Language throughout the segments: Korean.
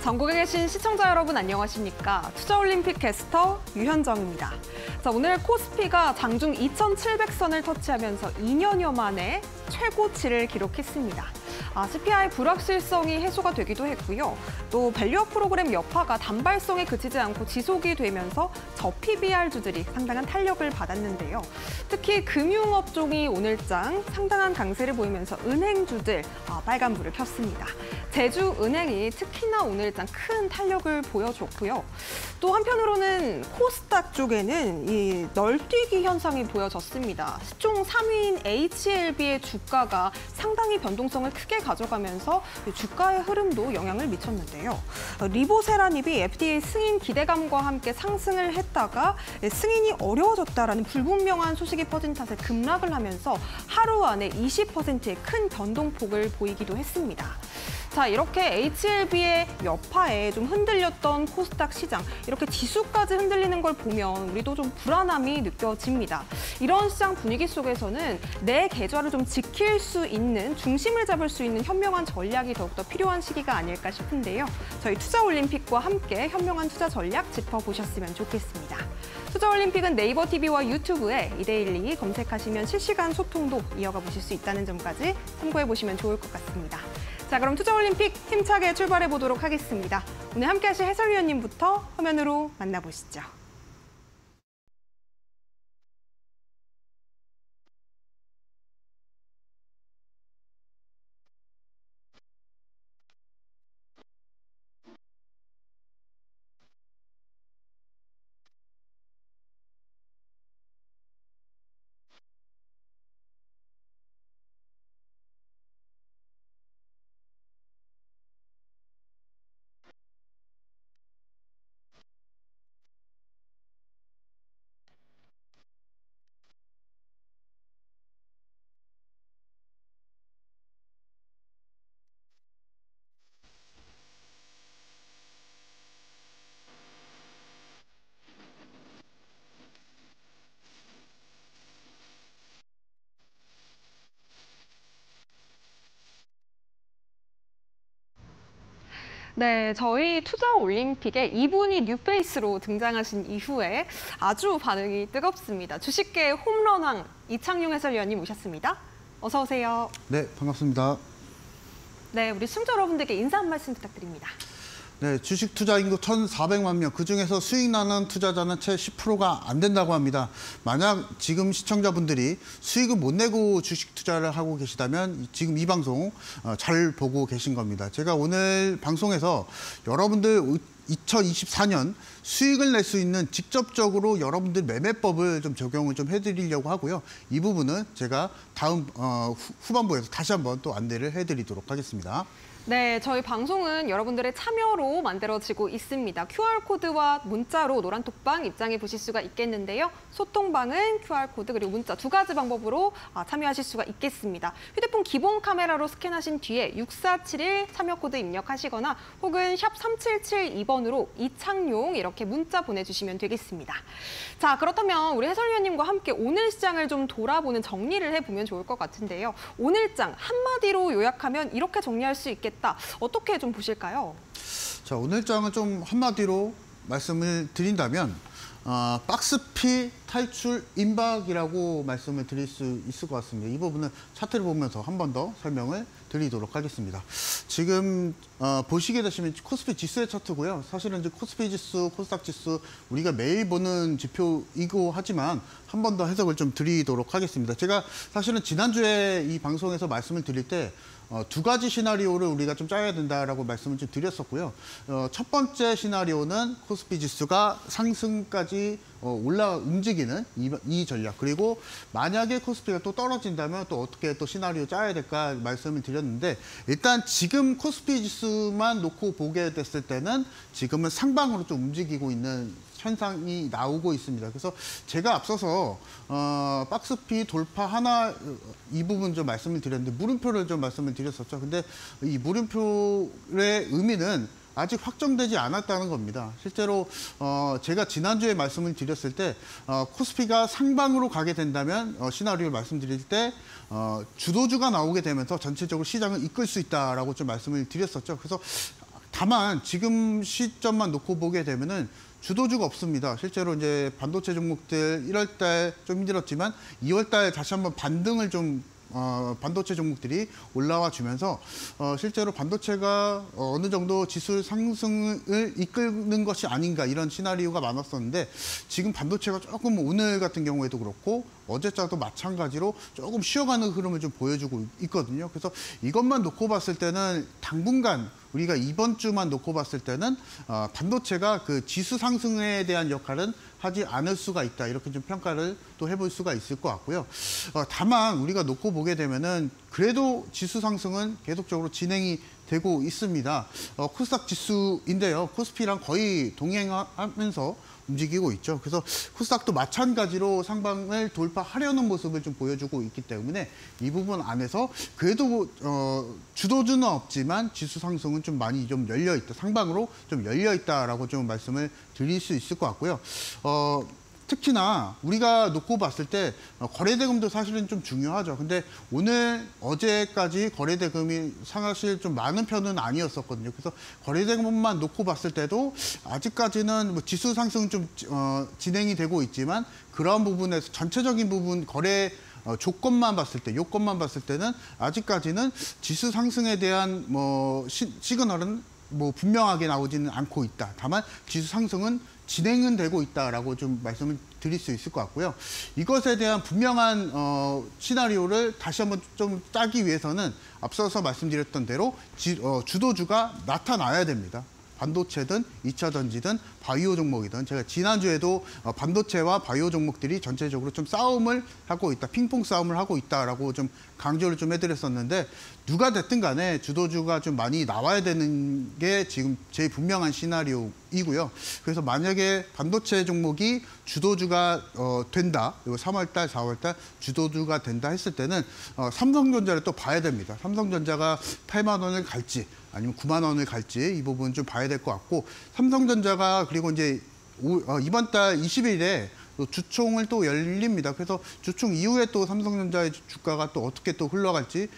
전국에 계신 시청자 여러분 안녕하십니까? 투자올림픽 캐스터 유현정입니다. 자, 오늘 코스피가 장중 2,700선을 터치하면서 2년여 만에 최고치를 기록했습니다. CPI 불확실성이 해소가 되기도 했고요. 또 밸류업 프로그램 여파가 단발성에 그치지 않고 지속이 되면서 저PBR주들이 상당한 탄력을 받았는데요. 특히 금융업종이 오늘장 상당한 강세를 보이면서 은행주들 빨간불을 켰습니다. 제주은행이 특히나 오늘장 큰 탄력을 보여줬고요. 또 한편으로는 코스닥 쪽에는 이 널뛰기 현상이 보여졌습니다. 시총 3위인 HLB의 주가가 상당히 변동성을 크게 가져가면서 주가의 흐름도 영향을 미쳤는데요. 리보세라닙이 FDA 승인 기대감과 함께 상승을 했다가 승인이 어려워졌다라는 불분명한 소식이 퍼진 탓에 급락을 하면서 하루 안에 20%의 큰 변동폭을 보이기도 했습니다. 자, 이렇게 HLB의 여파에 좀 흔들렸던 코스닥 시장, 이렇게 지수까지 흔들리는 걸 보면 우리도 좀 불안함이 느껴집니다. 이런 시장 분위기 속에서는 내 계좌를 좀 지킬 수 있는, 중심을 잡을 수 있는 현명한 전략이 더욱더 필요한 시기가 아닐까 싶은데요. 저희 투자올림픽과 함께 현명한 투자 전략 짚어보셨으면 좋겠습니다. 투자올림픽은 네이버 TV와 유튜브에 이데일리 검색하시면 실시간 소통도 이어가 보실 수 있다는 점까지 참고해보시면 좋을 것 같습니다. 자, 그럼 투자올림픽 힘차게 출발해 보도록 하겠습니다. 오늘 함께 하실 해설위원님부터 화면으로 만나보시죠. 네, 저희 투자올림픽에 이분이 뉴페이스로 등장하신 이후에 아주 반응이 뜨겁습니다. 주식계의 홈런왕 이창용 해설위원님 오셨습니다. 어서 오세요. 네, 반갑습니다. 네, 우리 시청자 여러분들께 인사 한 말씀 부탁드립니다. 네, 주식 투자 인구 1,400만 명, 그중에서 수익 나는 투자자는 채 10%가 안 된다고 합니다. 만약 지금 시청자분들이 수익을 못 내고 주식 투자를 하고 계시다면 지금 이 방송 잘 보고 계신 겁니다. 제가 오늘 방송에서 여러분들 2024년 수익을 낼 수 있는 직접적으로 여러분들 매매법을 좀 적용을 좀 해드리려고 하고요. 이 부분은 제가 다음 후반부에서 다시 한번 또 안내를 해드리도록 하겠습니다. 네, 저희 방송은 여러분들의 참여로 만들어지고 있습니다. QR코드와 문자로 노란톡방 입장해 보실 수가 있겠는데요. 소통방은 QR코드 그리고 문자 두 가지 방법으로 참여하실 수가 있겠습니다. 휴대폰 기본 카메라로 스캔하신 뒤에 6471 참여코드 입력하시거나 혹은 샵 3772번으로 이창용 이렇게 문자 보내주시면 되겠습니다. 자, 그렇다면 우리 해설위원님과 함께 오늘 시장을 좀 돌아보는 정리를 해보면 좋을 것 같은데요. 오늘장 한마디로 요약하면 이렇게 정리할 수 있겠다. 어떻게 좀 보실까요? 자, 오늘장은 좀 한마디로 말씀을 드린다면 박스피 탈출 임박이라고 말씀을 드릴 수 있을 것 같습니다. 이 부분은 차트를 보면서 한 번 더 설명을 드리도록 하겠습니다. 지금 보시게 되시면 코스피 지수의 차트고요. 사실은 이제 코스피 지수, 코스닥 지수 우리가 매일 보는 지표이고 하지만 한 번 더 해석을 좀 드리도록 하겠습니다. 제가 사실은 지난주에 이 방송에서 말씀을 드릴 때 두 가지 시나리오를 우리가 좀 짜야 된다라고 말씀을 좀 드렸었고요. 첫 번째 시나리오는 코스피 지수가 상승까지 움직이는 이 전략. 그리고 만약에 코스피가 또 떨어진다면 또 어떻게 또 시나리오 짜야 될까 말씀을 드렸는데, 일단 지금 코스피 지수만 놓고 보게 됐을 때는 지금은 상방으로 좀 움직이고 있는 현상이 나오고 있습니다. 그래서 제가 앞서서 박스피 돌파 하나 이 부분 좀 말씀을 드렸는데 물음표를 좀 말씀을 드렸었죠. 근데 이 물음표의 의미는 아직 확정되지 않았다는 겁니다. 실제로 제가 지난주에 말씀을 드렸을 때 코스피가 상방으로 가게 된다면 시나리오를 말씀드릴 때 주도주가 나오게 되면서 전체적으로 시장을 이끌 수 있다라고 좀 말씀을 드렸었죠. 그래서 다만 지금 시점만 놓고 보게 되면은 주도주가 없습니다. 실제로 이제 반도체 종목들 1월 달 좀 힘들었지만 2월 달 다시 한번 반등을 좀 반도체 종목들이 올라와 주면서 실제로 반도체가 어느 정도 지수 상승을 이끄는 것이 아닌가 이런 시나리오가 많았었는데 지금 반도체가 조금 오늘 같은 경우에도 그렇고 어제자도 마찬가지로 조금 쉬어가는 흐름을 좀 보여주고 있거든요. 그래서 이것만 놓고 봤을 때는 당분간 우리가 이번 주만 놓고 봤을 때는 반도체가 그 지수 상승에 대한 역할은 하지 않을 수가 있다. 이렇게 좀 평가를 또 해볼 수가 있을 것 같고요. 다만 우리가 놓고 보게 되면은 그래도 지수 상승은 계속적으로 진행이 되고 있습니다. 코스닥 지수인데요. 코스피랑 거의 동행하면서 움직이고 있죠. 그래서 코스닥도 마찬가지로 상방을 돌파하려는 모습을 좀 보여주고 있기 때문에 이 부분 안에서 그래도 주도주는 없지만 지수 상승은 좀 많이 좀 열려 있다. 상방으로 좀 열려 있다라고 좀 말씀을 드릴 수 있을 것 같고요. 특히나 우리가 놓고 봤을 때 거래대금도 사실은 좀 중요하죠. 근데 오늘 어제까지 거래대금이 사실 좀 많은 편은 아니었었거든요. 그래서 거래대금만 놓고 봤을 때도 아직까지는 뭐 지수 상승은 좀 진행이 되고 있지만 그런 부분에서 전체적인 부분 거래 조건만 봤을 때, 요건만 봤을 때는 아직까지는 지수 상승에 대한 뭐 시그널은 뭐 분명하게 나오지는 않고 있다. 다만 지수 상승은 진행은 되고 있다라고 좀 말씀을 드릴 수 있을 것 같고요. 이것에 대한 분명한 시나리오를 다시 한번 좀 짜기 위해서는 앞서서 말씀드렸던 대로 주도주가 나타나야 됩니다. 반도체든 2차 전지든 바이오 종목이든 제가 지난주에도 반도체와 바이오 종목들이 전체적으로 좀 싸움을 하고 있다. 핑퐁 싸움을 하고 있다라고 좀 강조를 좀 해드렸었는데 누가 됐든 간에 주도주가 좀 많이 나와야 되는 게 지금 제일 분명한 시나리오이고요. 그래서 만약에 반도체 종목이 주도주가 된다. 그리고 3월 달, 4월 달 주도주가 된다 했을 때는 삼성전자를 또 봐야 됩니다. 삼성전자가 8만 원을 갈지 아니면 9만 원을 갈지 이 부분 좀 봐야 될 것 같고 삼성전자가 그리고 이제 이번 달 20일에 또 주총을 또 열립니다. 그래서 주총 이후에 또 삼성전자의 주가가 또 어떻게 또 흘러갈지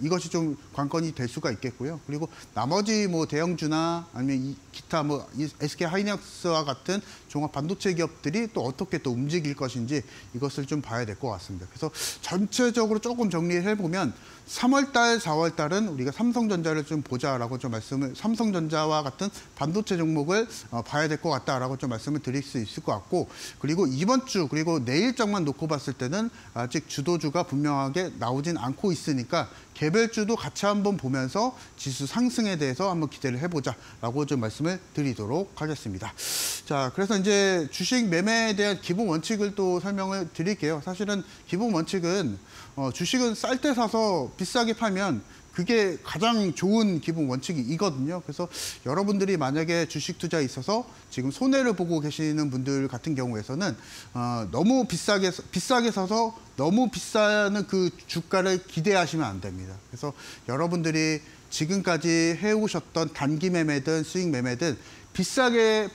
이것이 좀 관건이 될 수가 있겠고요. 그리고 나머지 뭐 대형주나 아니면 기타 뭐 SK 하이닉스와 같은 종합 반도체 기업들이 또 어떻게 또 움직일 것인지 이것을 좀 봐야 될 것 같습니다. 그래서 전체적으로 조금 정리를 해보면 3월 달, 4월 달은 우리가 삼성전자를 좀 보자라고 좀 삼성전자와 같은 반도체 종목을 봐야 될 것 같다라고 좀 말씀을 드릴 수 있을 것 같고 그리고 이번 주 그리고 내일장만 놓고 봤을 때는 아직 주도주가 분명하게 나오진 않고 있으니까 개별주도 같이 한번 보면서 지수 상승에 대해서 한번 기대를 해보자라고 좀 말씀을 드리도록 하겠습니다. 자, 그래서 이제 주식 매매에 대한 기본 원칙을 또 설명을 드릴게요. 사실은 기본 원칙은 주식은 쌀 때 사서 비싸게 팔면 그게 가장 좋은 기본 원칙이거든요. 그래서 여러분들이 만약에 주식 투자에 있어서 지금 손해를 보고 계시는 분들 같은 경우에서는 너무 비싸게 사서 너무 비싸는 그 주가를 기대하시면 안 됩니다. 그래서 여러분들이 지금까지 해오셨던 단기 매매든 수익 매매든 비싸게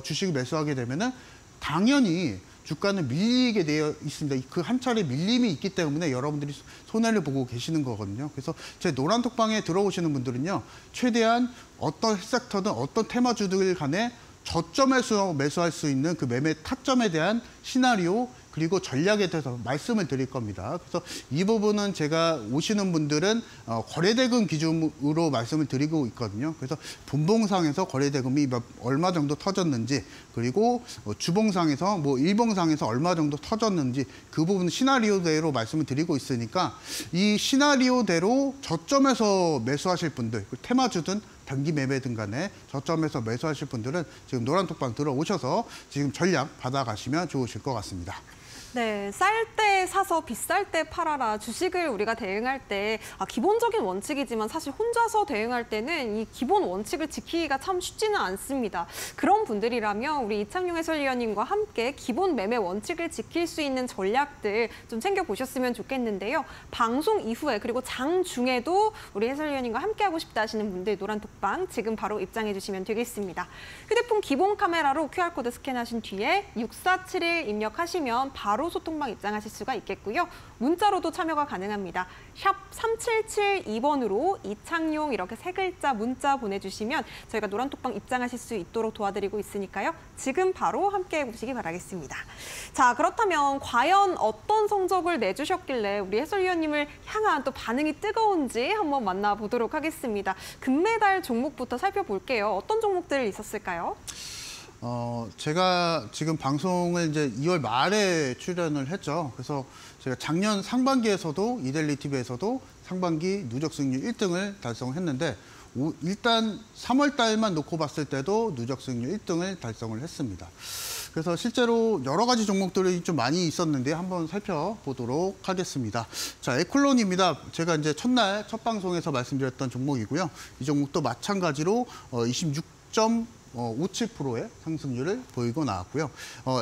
주식을 매수하게 되면은 당연히 주가는 밀리게 되어 있습니다. 그 한 차례 밀림이 있기 때문에 여러분들이 손해를 보고 계시는 거거든요. 그래서 제 노란톡방에 들어오시는 분들은요. 최대한 어떤 섹터든 어떤 테마주들 간에 저점에서 매수할 수 있는 그 매매 타점에 대한 시나리오 그리고 전략에 대해서 말씀을 드릴 겁니다. 그래서 이 부분은 제가 오시는 분들은 거래대금 기준으로 말씀을 드리고 있거든요. 그래서 분봉상에서 거래대금이 얼마 정도 터졌는지 그리고 주봉상에서 뭐 일봉상에서 얼마 정도 터졌는지 그 부분 시나리오대로 말씀을 드리고 있으니까 이 시나리오대로 저점에서 매수하실 분들 테마주든 단기 매매든 간에 저점에서 매수하실 분들은 지금 노란톡방 들어오셔서 지금 전략 받아가시면 좋으실 것 같습니다. 네, 쌀 때 사서 비쌀 때 팔아라. 주식을 우리가 대응할 때 기본적인 원칙이지만 사실 혼자서 대응할 때는 이 기본 원칙을 지키기가 참 쉽지는 않습니다. 그런 분들이라면 우리 이창용 해설위원님과 함께 기본 매매 원칙을 지킬 수 있는 전략들 좀 챙겨보셨으면 좋겠는데요. 방송 이후에 그리고 장 중에도 우리 해설위원님과 함께하고 싶다 하시는 분들 노란톡방 지금 바로 입장해 주시면 되겠습니다. 휴대폰 기본 카메라로 QR코드 스캔하신 뒤에 6471 입력하시면 바로 바로 소통방 입장하실 수가 있겠고요. 문자로도 참여가 가능합니다. 샵 3772번으로 이창용 이렇게 세 글자 문자 보내주시면 저희가 노란톡방 입장하실 수 있도록 도와드리고 있으니까요. 지금 바로 함께해 보시기 바라겠습니다. 자, 그렇다면 과연 어떤 성적을 내주셨길래 우리 해설위원님을 향한 또 반응이 뜨거운지 한번 만나보도록 하겠습니다. 금메달 종목부터 살펴볼게요. 어떤 종목들 있었을까요? 제가 지금 방송을 이제 2월 말에 출연을 했죠. 그래서 제가 작년 상반기에서도 이데일리 TV에서도 상반기 누적 승률 1등을 달성했는데 일단 3월 달만 놓고 봤을 때도 누적 승률 1등을 달성을 했습니다. 그래서 실제로 여러 가지 종목들이 좀 많이 있었는데 한번 살펴보도록 하겠습니다. 자, 에콜론입니다. 제가 이제 첫날 첫 방송에서 말씀드렸던 종목이고요. 이 종목도 마찬가지로 26.57%의 상승률을 보이고 나왔고요.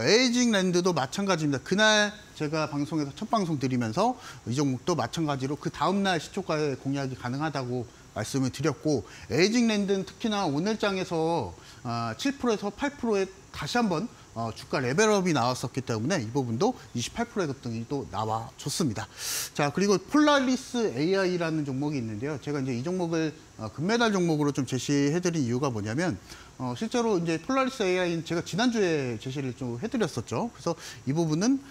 에이징랜드도 마찬가지입니다. 그날 제가 방송에서 첫 방송 드리면서 이 종목도 마찬가지로 그 다음날 시초가의 공략이 가능하다고 말씀을 드렸고, 에이징랜드는 특히나 오늘장에서 7%에서 8%에 다시 한번 주가 레벨업이 나왔었기 때문에 이 부분도 28%의 급등이 또 나와줬습니다. 자, 그리고 폴라리스 AI라는 종목이 있는데요. 제가 이제 이 종목을 금메달 종목으로 좀 제시해드린 이유가 뭐냐면, 실제로 이제 폴라리스 AI는 제가 지난주에 제시를 좀 해드렸었죠. 그래서 이 부분은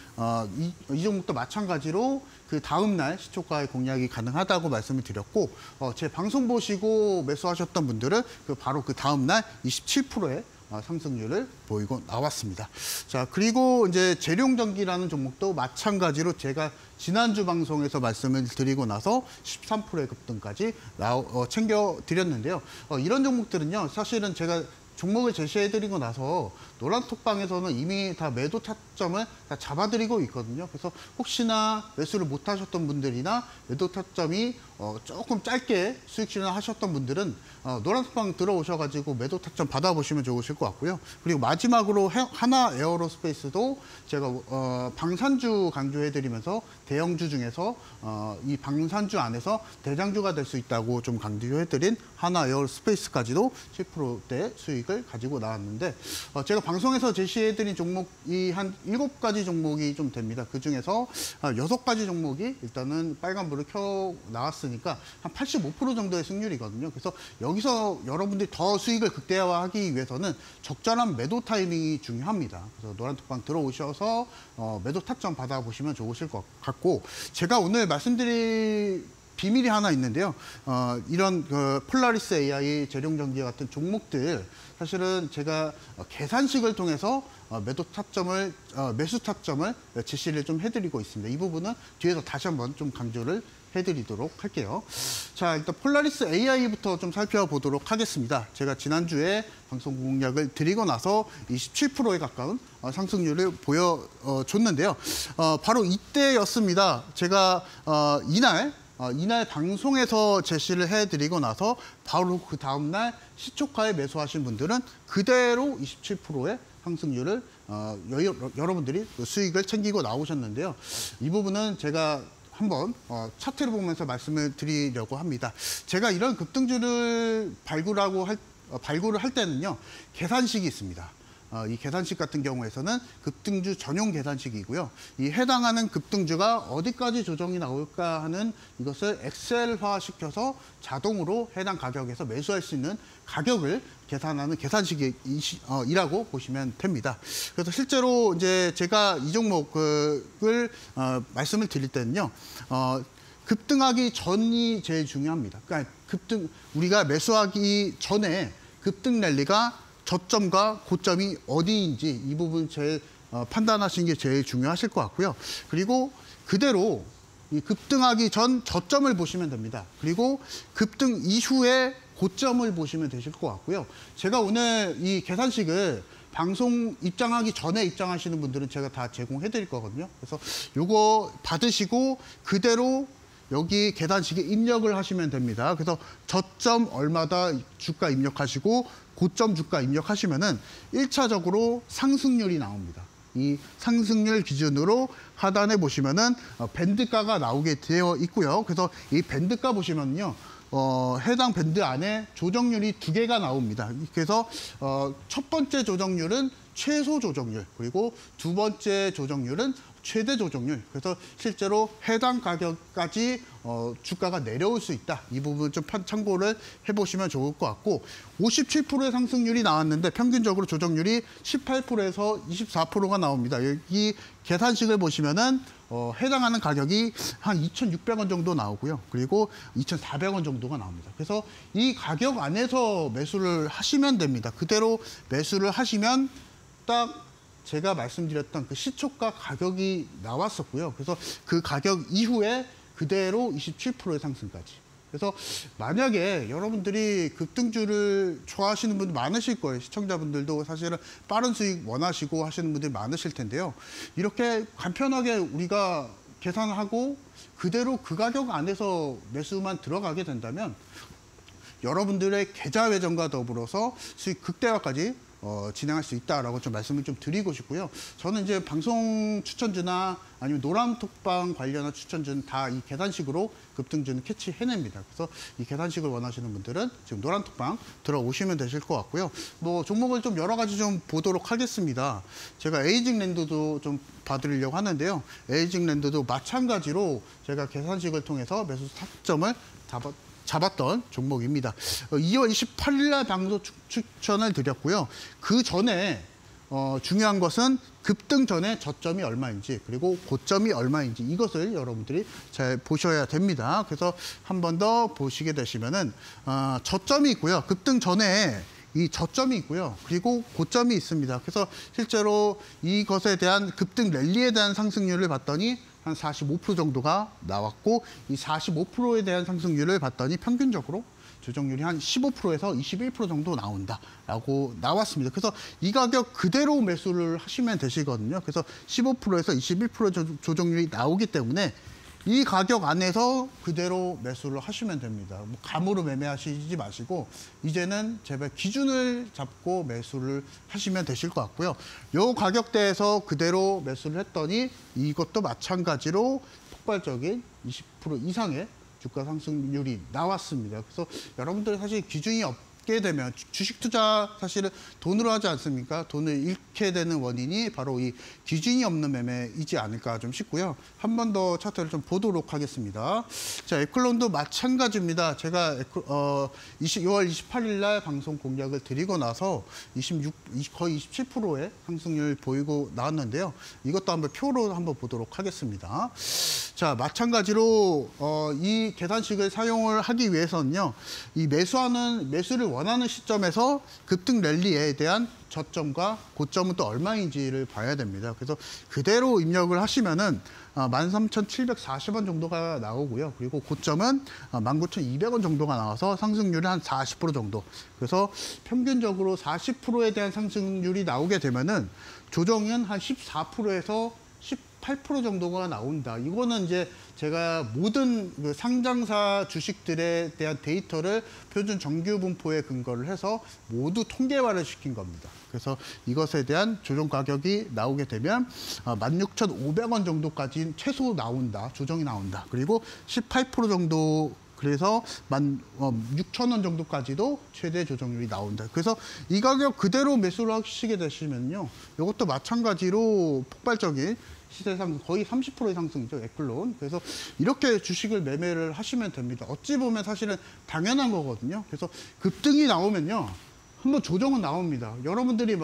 이 종목도 마찬가지로 그 다음날 시초가의 공략이 가능하다고 말씀을 드렸고, 제 방송 보시고 매수하셨던 분들은 바로 그 다음날 27%의 상승률을 보이고 나왔습니다. 자, 그리고 이제 재룡전기라는 종목도 마찬가지로 제가 지난주 방송에서 말씀을 드리고 나서 13%의 급등까지 챙겨드렸는데요. 이런 종목들은요, 사실은 제가 종목을 제시해드리고 나서 노란톡방에서는 이미 다 매도 타점을 다 잡아드리고 있거든요. 그래서 혹시나 매수를 못 하셨던 분들이나 매도 타점이 조금 짧게 수익 실현하셨던 분들은 노란톡방 들어오셔가지고 매도 타점 받아보시면 좋으실 것 같고요. 그리고 마지막으로 하나 에어로스페이스도 제가 방산주 강조해드리면서 대형주 중에서 이 방산주 안에서 대장주가 될 수 있다고 좀 강조해드린 하나 에어로스페이스까지도 7%대 수익을 가지고 나왔는데, 제가 방송에서 제시해드린 종목이 한 7가지 종목이 좀 됩니다. 그중에서 6가지 종목이 일단은 빨간불을 켜 나왔으니까 한 85% 정도의 승률이거든요. 그래서 여기서 여러분들이 더 수익을 극대화하기 위해서는 적절한 매도 타이밍이 중요합니다. 그래서 노란톡방 들어오셔서 매도 타점 받아보시면 좋으실 것 같고, 제가 오늘 말씀드릴 비밀이 하나 있는데요. 이런 폴라리스 AI, 재룡전기 같은 종목들 사실은 제가 계산식을 통해서 매수 타점을 제시를 좀 해드리고 있습니다. 이 부분은 뒤에서 다시 한번 좀 강조를 해드리도록 할게요. 자, 일단 폴라리스 AI부터 좀 살펴보도록 하겠습니다. 제가 지난주에 방송 공략을 드리고 나서 27%에 가까운 상승률을 보여줬는데요. 바로 이때였습니다. 제가 이날 방송에서 제시를 해드리고 나서 바로 그 다음날 시초가에 매수하신 분들은 그대로 27%의 상승률을 여러분들이 수익을 챙기고 나오셨는데요. 이 부분은 제가 한번 차트를 보면서 말씀을 드리려고 합니다. 제가 이런 급등주를 발굴을 할 때는요, 계산식이 있습니다. 이 계산식 같은 경우에서는 급등주 전용 계산식이고요. 이 해당하는 급등주가 어디까지 조정이 나올까 하는 이것을 엑셀화 시켜서 자동으로 해당 가격에서 매수할 수 있는 가격을 계산하는 계산식이라고 보시면 됩니다. 그래서 실제로 이제 제가 이 종목을 말씀을 드릴 때는요, 급등하기 전이 제일 중요합니다. 그러니까 우리가 매수하기 전에 급등 랠리가 저점과 고점이 어디인지 이 부분 제일 판단하시는 게 제일 중요하실 것 같고요. 그리고 그대로 이 급등하기 전 저점을 보시면 됩니다. 그리고 급등 이후에 고점을 보시면 되실 것 같고요. 제가 오늘 이 계산식을 방송 입장하기 전에 입장하시는 분들은 제가 다 제공해 드릴 거거든요. 그래서 요거 받으시고 그대로 여기 계산식에 입력을 하시면 됩니다. 그래서 저점 얼마다 주가 입력하시고 고점 주가 입력하시면은 1차적으로 상승률이 나옵니다. 이 상승률 기준으로 하단에 보시면은 밴드가가 나오게 되어 있고요. 그래서 이 밴드가 보시면요, 해당 밴드 안에 조정률이 2개가 나옵니다. 그래서 첫 번째 조정률은 최소 조정률, 그리고 두 번째 조정률은 최대 조정률. 그래서 실제로 해당 가격까지 주가가 내려올 수 있다. 이 부분 좀 참고를 해보시면 좋을 것 같고 57%의 상승률이 나왔는데 평균적으로 조정률이 18%에서 24%가 나옵니다. 여기 계산식을 보시면은 해당하는 가격이 한 2,600원 정도 나오고요. 그리고 2,400원 정도가 나옵니다. 그래서 이 가격 안에서 매수를 하시면 됩니다. 그대로 매수를 하시면 딱 제가 말씀드렸던 그 시초가 가격이 나왔었고요. 그래서 그 가격 이후에 그대로 27%의 상승까지. 그래서 만약에 여러분들이 급등주를 좋아하시는 분들 많으실 거예요. 시청자분들도 사실은 빠른 수익 원하시고 하시는 분들이 많으실 텐데요. 이렇게 간편하게 우리가 계산하고 그대로 그 가격 안에서 매수만 들어가게 된다면 여러분들의 계좌 회전과 더불어서 수익 극대화까지 진행할 수 있다라고 좀 말씀을 좀 드리고 싶고요. 저는 이제 방송 추천주나 아니면 노란톡방 관련한 추천주는 다 이 계산식으로 급등주는 캐치해냅니다. 그래서 이 계산식을 원하시는 분들은 지금 노란톡방 들어오시면 되실 것 같고요. 뭐 종목을 좀 여러 가지 좀 보도록 하겠습니다. 제가 에이징랜드도 좀 봐드리려고 하는데요. 에이징랜드도 마찬가지로 제가 계산식을 통해서 매수 타점을 잡았던 종목입니다. 2월 28일 날 방송 추천을 드렸고요. 그 전에 중요한 것은 급등 전에 저점이 얼마인지 그리고 고점이 얼마인지 이것을 여러분들이 잘 보셔야 됩니다. 그래서 한 번 더 보시게 되시면은 저점이 있고요. 급등 전에 이 저점이 있고요. 그리고 고점이 있습니다. 그래서 실제로 이것에 대한 급등 랠리에 대한 상승률을 봤더니 한 45% 정도가 나왔고 이 45%에 대한 상승률을 봤더니 평균적으로 조정률이 한 15%에서 21% 정도 나온다라고 나왔습니다. 그래서 이 가격 그대로 매수를 하시면 되시거든요. 그래서 15%에서 21% 조정률이 나오기 때문에 이 가격 안에서 그대로 매수를 하시면 됩니다. 뭐 감으로 매매하시지 마시고 이제는 제발 기준을 잡고 매수를 하시면 되실 것 같고요. 이 가격대에서 그대로 매수를 했더니 이것도 마찬가지로 폭발적인 20% 이상의 주가 상승률이 나왔습니다. 그래서 여러분들 사실 기준이 없게 되면 주식 투자 사실은 돈으로 하지 않습니까? 돈을 잃게 되는 원인이 바로 이 기준이 없는 매매이지 않을까 좀 싶고요. 한 번 더 차트를 좀 보도록 하겠습니다. 자, 에클론도 마찬가지입니다. 제가 6월 28일 날 방송 공략을 드리고 나서 거의 27%의 상승률 보이고 나왔는데요. 이것도 한번 표로 한번 보도록 하겠습니다. 자, 마찬가지로 이 계산식을 사용을 하기 위해서는요. 이 매수를 원하는 시점에서 급등 랠리에 대한 저점과 고점은 또 얼마인지를 봐야 됩니다. 그래서 그대로 입력을 하시면은 13,740원 정도가 나오고요. 그리고 고점은 19,200원 정도가 나와서 상승률이 한 40% 정도. 그래서 평균적으로 40%에 대한 상승률이 나오게 되면은 조정은 한 14%에서 18% 정도가 나온다. 이거는 이제 제가 모든 그 상장사 주식들에 대한 데이터를 표준 정규 분포에 근거를 해서 모두 통계화를 시킨 겁니다. 그래서 이것에 대한 조정 가격이 나오게 되면 16,500원 정도까지 최소 나온다. 조정이 나온다. 그리고 18% 정도 그래서 16,000원 정도까지도 최대 조정률이 나온다. 그래서 이 가격 그대로 매수를 하시게 되시면요. 이것도 마찬가지로 폭발적인 시세 상승 거의 30%의 상승이죠. 에클론. 그래서 이렇게 주식을 매매를 하시면 됩니다. 어찌 보면 사실은 당연한 거거든요. 그래서 급등이 나오면요. 한번 조정은 나옵니다. 여러분들이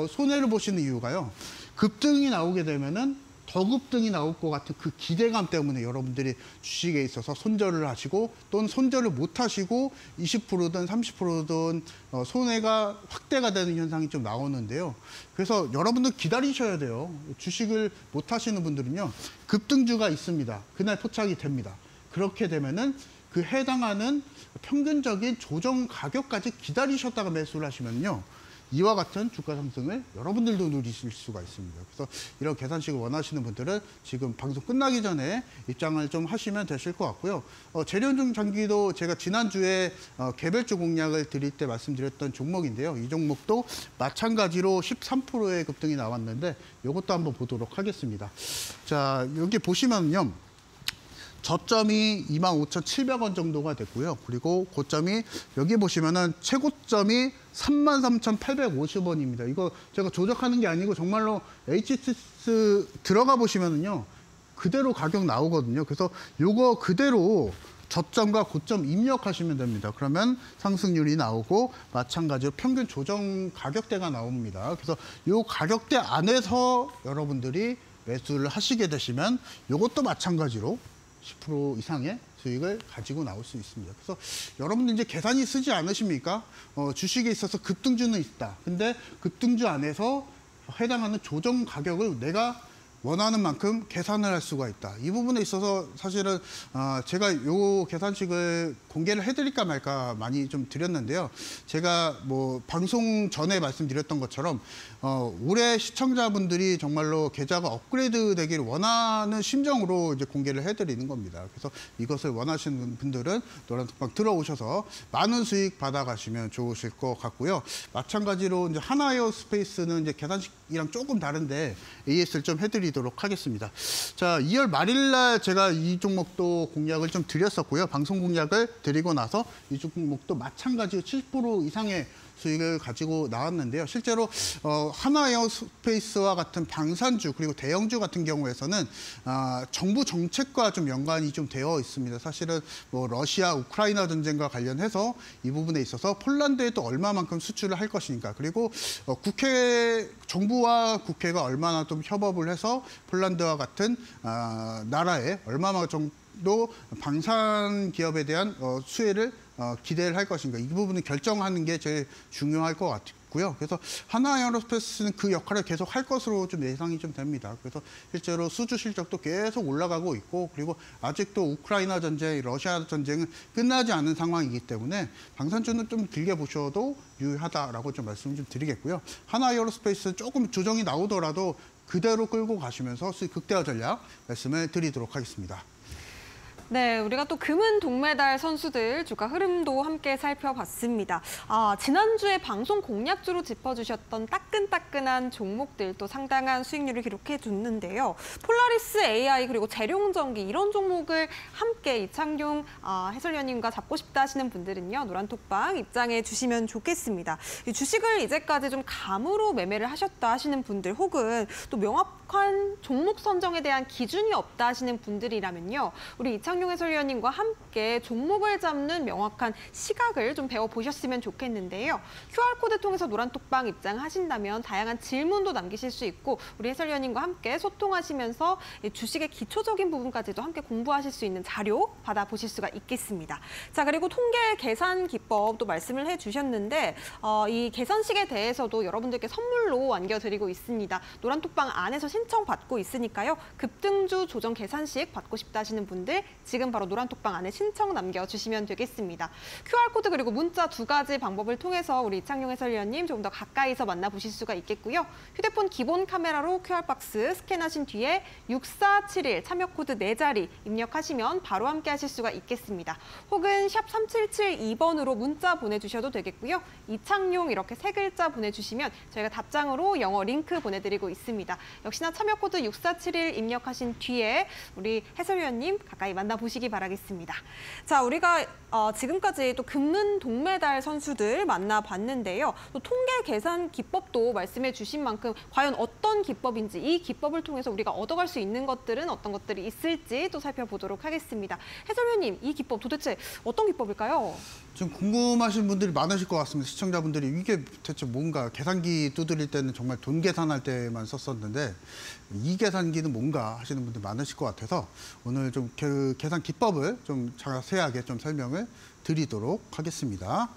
손해를 보시는 이유가요. 급등이 나오게 되면은 더 급등이 나올 것 같은 그 기대감 때문에 여러분들이 주식에 있어서 손절을 하시고 또는 손절을 못 하시고 20%든 30%든 손해가 확대가 되는 현상이 좀 나오는데요. 그래서 여러분들 기다리셔야 돼요. 주식을 못 하시는 분들은요. 급등주가 있습니다. 그날 포착이 됩니다. 그렇게 되면은 그 해당하는 평균적인 조정 가격까지 기다리셨다가 매수를 하시면요. 이와 같은 주가 상승을 여러분들도 누리실 수가 있습니다. 그래서 이런 계산식을 원하시는 분들은 지금 방송 끝나기 전에 입장을 좀 하시면 되실 것 같고요. 재련중 장기도 제가 지난주에 개별주 공략을 드릴 때 말씀드렸던 종목인데요. 이 종목도 마찬가지로 13%의 급등이 나왔는데 이것도 한번 보도록 하겠습니다. 자, 여기 보시면요. 저점이 25,700원 정도가 됐고요. 그리고 고점이 여기 보시면은 최고점이 33,850원입니다. 이거 제가 조작하는 게 아니고 정말로 HTS 들어가 보시면은요. 그대로 가격 나오거든요. 그래서 요거 그대로 저점과 고점 입력하시면 됩니다. 그러면 상승률이 나오고 마찬가지로 평균 조정 가격대가 나옵니다. 그래서 요 가격대 안에서 여러분들이 매수를 하시게 되시면 요것도 마찬가지로 10% 이상의 수익을 가지고 나올 수 있습니다. 그래서 여러분들 이제 계산이 쓰지 않으십니까? 주식에 있어서 급등주는 있다. 근데 급등주 안에서 해당하는 조정 가격을 내가 원하는 만큼 계산을 할 수가 있다. 이 부분에 있어서 사실은 제가 요 계산식을 공개를 해드릴까 말까 많이 좀 드렸는데요. 제가 뭐 방송 전에 말씀드렸던 것처럼 올해 시청자분들이 정말로 계좌가 업그레이드 되기를 원하는 심정으로 이제 공개를 해드리는 겁니다. 그래서 이것을 원하시는 분들은 노란톡방 들어오셔서 많은 수익 받아가시면 좋으실 것 같고요. 마찬가지로 이제 하나에어스페이스는 이제 계산식이랑 조금 다른데 AS를 좀 해드리도록 하겠습니다. 자, 2월 말일날 제가 이 종목도 공략을 좀 드렸었고요. 방송 공략을 드리고 나서 이 종목도 마찬가지로 70% 이상의 수익을 가지고 나왔는데요. 실제로 하나에어스페이스와 같은 방산주 그리고 대형주 같은 경우에서는 정부 정책과 좀 연관이 좀 되어 있습니다. 사실은 뭐 러시아, 우크라이나 전쟁과 관련해서 이 부분에 있어서 폴란드에 또 얼마만큼 수출을 할 것이니까 그리고 정부와 국회가 얼마나 좀 협업을 해서 폴란드와 같은 나라에 얼마나 정도 방산 기업에 대한 수혜를 기대를 할 것인가 이 부분을 결정하는 게 제일 중요할 것 같고요. 그래서 하나에어로스페이스는 그 역할을 계속 할 것으로 좀 예상이 좀 됩니다. 그래서 실제로 수주 실적도 계속 올라가고 있고 그리고 아직도 우크라이나 전쟁, 러시아 전쟁은 끝나지 않은 상황이기 때문에 방산주는 좀 길게 보셔도 유효하다라고 좀 말씀을 좀 드리겠고요. 하나에어로스페이스 조금 조정이 나오더라도 그대로 끌고 가시면서 수익 극대화 전략 말씀을 드리도록 하겠습니다. 네, 우리가 또 금은 동메달 선수들 주가 흐름도 함께 살펴봤습니다. 지난주에 방송 공략주로 짚어주셨던 따끈따끈한 종목들 또 상당한 수익률을 기록해줬는데요. 폴라리스 AI 그리고 재룡전기 이런 종목을 함께 이창용 해설위원님과 잡고 싶다 하시는 분들은요. 노란톡방 입장해 주시면 좋겠습니다. 이 주식을 이제까지 좀 감으로 매매를 하셨다 하시는 분들 혹은 또 명확한 종목 선정에 대한 기준이 없다 하시는 분들이라면요. 우리 이창용 해설위원님과 함께 종목을 잡는 명확한 시각을 좀 배워보셨으면 좋겠는데요. QR코드 통해서 노란톡방 입장하신다면 다양한 질문도 남기실 수 있고 우리 해설위원님과 함께 소통하시면서 주식의 기초적인 부분까지도 함께 공부하실 수 있는 자료 받아보실 수가 있겠습니다. 자, 그리고 통계 계산 기법도 말씀을 해주셨는데 이 계산식에 대해서도 여러분들께 선물로 안겨드리고 있습니다. 노란톡방 안에서 신청받고 있으니까요. 급등주 조정 계산식 받고 싶다 하시는 분들 지금 바로 노란톡방 안에 신청 남겨주시면 되겠습니다. QR코드 그리고 문자 두 가지 방법을 통해서 우리 이창용 해설위원님 조금 더 가까이서 만나보실 수가 있겠고요. 휴대폰 기본 카메라로 QR박스 스캔하신 뒤에 6471 참여코드 4자리 입력하시면 바로 함께 하실 수가 있겠습니다. 혹은 샵 3772번으로 문자 보내주셔도 되겠고요. 이창용 이렇게 3글자 보내주시면 저희가 답장으로 영어 링크 보내드리고 있습니다. 역시나 참여코드 6471 입력하신 뒤에 우리 해설위원님 가까이 만나보시기 바라겠습니다. 자, 우리가 지금까지 또 금은 동메달 선수들 만나봤는데요. 또 통계 계산 기법도 말씀해 주신 만큼 과연 어떤 기법인지 이 기법을 통해서 우리가 얻어갈 수 있는 것들은 어떤 것들이 있을지 또 살펴보도록 하겠습니다. 해설위원님, 이 기법 도대체 어떤 기법일까요? 좀 궁금하신 분들이 많으실 것 같습니다. 시청자분들이 이게 대체 뭔가 계산기 두드릴 때는 정말 돈 계산할 때만 썼었는데 이 계산기는 뭔가 하시는 분들 많으실 것 같아서 오늘 좀 그 계산 기법을 좀 자세하게 좀 설명을 드리도록 하겠습니다.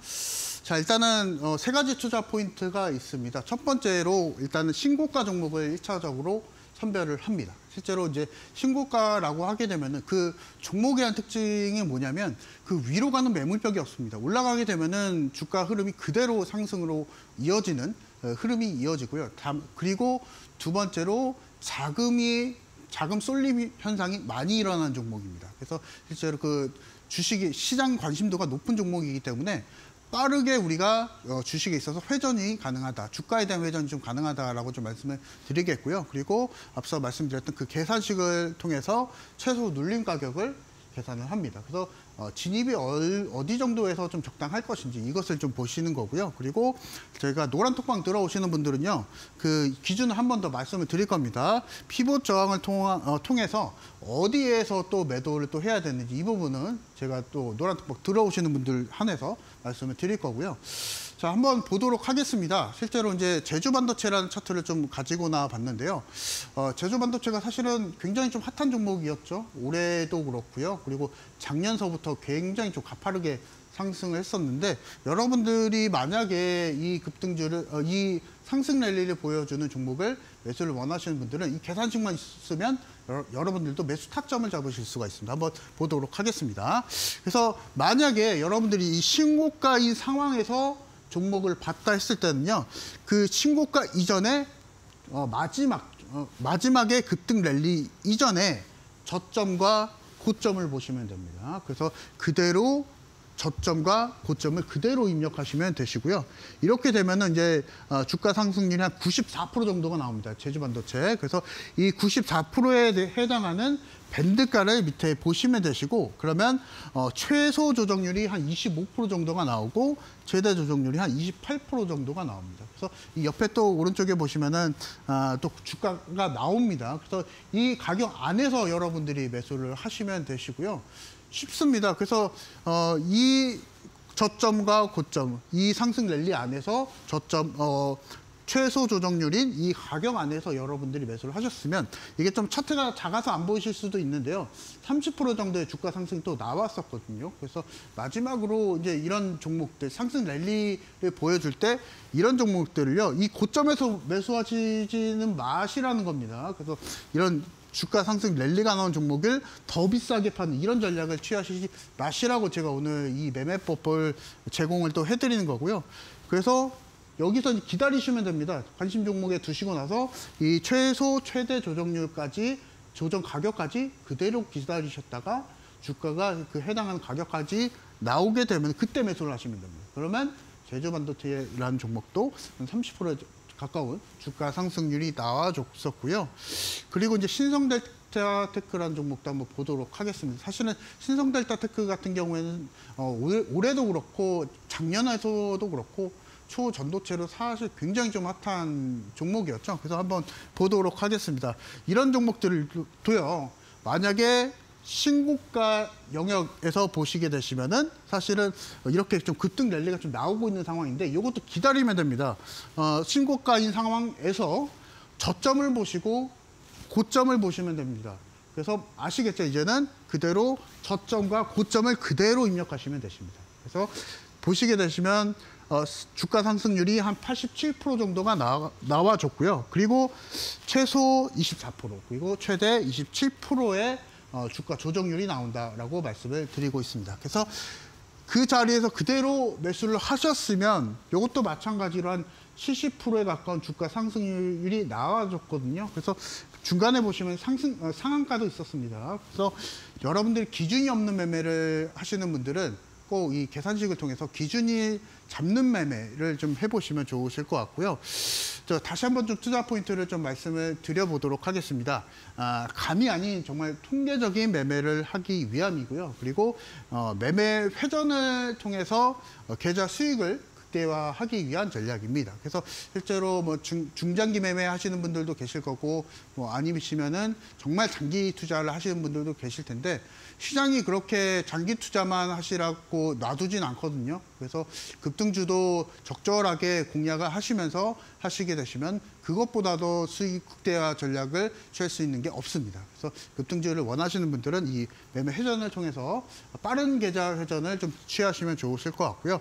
자, 일단은 3가지 투자 포인트가 있습니다. 첫 번째로 일단은 신고가 종목을 1차적으로 선별을 합니다. 실제로 이제 신고가라고 하게 되면은 그 종목에 대한 특징이 뭐냐면 그 위로 가는 매물벽이 없습니다. 올라가게 되면은 주가 흐름이 그대로 상승으로 이어지는 흐름이 이어지고요. 그리고 두 번째로 자금 쏠림 현상이 많이 일어나는 종목입니다. 그래서 실제로 그 주식이 시장 관심도가 높은 종목이기 때문에 빠르게 우리가 주식에 있어서 회전이 가능하다. 주가에 대한 회전이 좀 가능하다라고 좀 말씀을 드리겠고요. 그리고 앞서 말씀드렸던 그 계산식을 통해서 최소 눌림 가격을 계산을 합니다. 그래서 진입이 어디 정도에서 좀 적당할 것인지 이것을 좀 보시는 거고요. 그리고 저희가 노란 톡방 들어오시는 분들은요, 그 기준을 한 번 더 말씀을 드릴 겁니다. 피봇 저항을 통해서 어디에서 또 매도를 또 해야 되는지 이 부분은 제가 또 노란 톡방 들어오시는 분들 한해서 말씀을 드릴 거고요. 자, 한번 보도록 하겠습니다. 실제로 이제 제주반도체라는 차트를 좀 가지고 나와 봤는데요. 제주반도체가 사실은 굉장히 좀 핫한 종목이었죠. 올해도 그렇고요. 그리고 작년서부터 굉장히 좀 가파르게 상승을 했었는데, 여러분들이 만약에 이 급등주를, 이 상승 랠리를 보여주는 종목을 매수를 원하시는 분들은 이 계산식만 있으면 여러분들도 매수 타점을 잡으실 수가 있습니다. 한번 보도록 하겠습니다. 그래서 만약에 여러분들이 이 신고가인 상황에서 종목을 봤다 했을 때는요, 그 신고가 이전에 마지막에 급등 랠리 이전에 저점과 고점을 보시면 됩니다. 그래서 그대로 저점과 고점을 그대로 입력하시면 되시고요. 이렇게 되면은 이제 주가 상승률이 한 94% 정도가 나옵니다. 제주반도체. 그래서 이 94%에 해당하는 밴드가를 밑에 보시면 되시고, 그러면 최소 조정률이 한 25% 정도가 나오고 최대 조정률이 한 28% 정도가 나옵니다. 그래서 이 옆에 또 오른쪽에 보시면은 또 주가가 나옵니다. 그래서 이 가격 안에서 여러분들이 매수를 하시면 되시고요. 쉽습니다. 그래서 이 저점과 고점, 이 상승 랠리 안에서 저점, 최소 조정률인 이 가격 안에서 여러분들이 매수를 하셨으면, 이게 좀 차트가 작아서 안 보이실 수도 있는데요. 30% 정도의 주가 상승이 또 나왔었거든요. 그래서 마지막으로 이제 이런 종목들, 상승 랠리를 보여줄 때 이런 종목들을요, 이 고점에서 매수하시지는 마시라는 겁니다. 그래서 이런 주가 상승 랠리가 나온 종목을 더 비싸게 파는 이런 전략을 취하시지 마시라고 제가 오늘 이 매매법을 제공을 또 해드리는 거고요. 그래서 여기서 기다리시면 됩니다. 관심 종목에 두시고 나서 이 최소 최대 조정률까지, 조정 가격까지 그대로 기다리셨다가 주가가 그 해당하는 가격까지 나오게 되면 그때 매수를 하시면 됩니다. 그러면 제주반도체라는 종목도 30%에 가까운 주가 상승률이 나와줬었고요. 그리고 이제 신성델타테크라는 종목도 한번 보도록 하겠습니다. 사실은 신성델타테크 같은 경우에는 올해도 그렇고 작년에서도 그렇고 초전도체로 사실 굉장히 좀 핫한 종목이었죠. 그래서 한번 보도록 하겠습니다. 이런 종목들도요, 만약에 신고가 영역에서 보시게 되시면은 사실은 이렇게 좀 급등 랠리가 좀 나오고 있는 상황인데, 이것도 기다리면 됩니다. 신고가인 상황에서 저점을 보시고 고점을 보시면 됩니다. 그래서 아시겠죠? 이제는 그대로 저점과 고점을 그대로 입력하시면 되십니다. 그래서 보시게 되시면 주가 상승률이 한 87% 정도가 나와줬고요. 그리고 최소 24%, 그리고 최대 27%의 주가 조정률이 나온다라고 말씀을 드리고 있습니다. 그래서 그 자리에서 그대로 매수를 하셨으면 이것도 마찬가지로 한 70%에 가까운 주가 상승률이 나와줬거든요. 그래서 중간에 보시면 상한가도 있었습니다. 그래서 여러분들이 기준이 없는 매매를 하시는 분들은 꼭 이 계산식을 통해서 기준이 잡는 매매를 좀 해보시면 좋으실 것 같고요. 다시 한번 좀 투자 포인트를 좀 말씀을 드려보도록 하겠습니다. 감이 아닌 정말 통계적인 매매를 하기 위함이고요. 그리고 매매 회전을 통해서 계좌 수익을 극대화하기 위한 전략입니다. 그래서 실제로 뭐 중장기 매매 하시는 분들도 계실 거고, 뭐 아니시면은 정말 장기 투자를 하시는 분들도 계실 텐데, 시장이 그렇게 장기 투자만 하시라고 놔두진 않거든요. 그래서 급등주도 적절하게 공략을 하시면서 하시게 되시면 그것보다도 수익 극대화 전략을 취할 수 있는 게 없습니다. 그래서 급등주를 원하시는 분들은 이 매매 회전을 통해서 빠른 계좌 회전을 좀 취하시면 좋으실 것 같고요.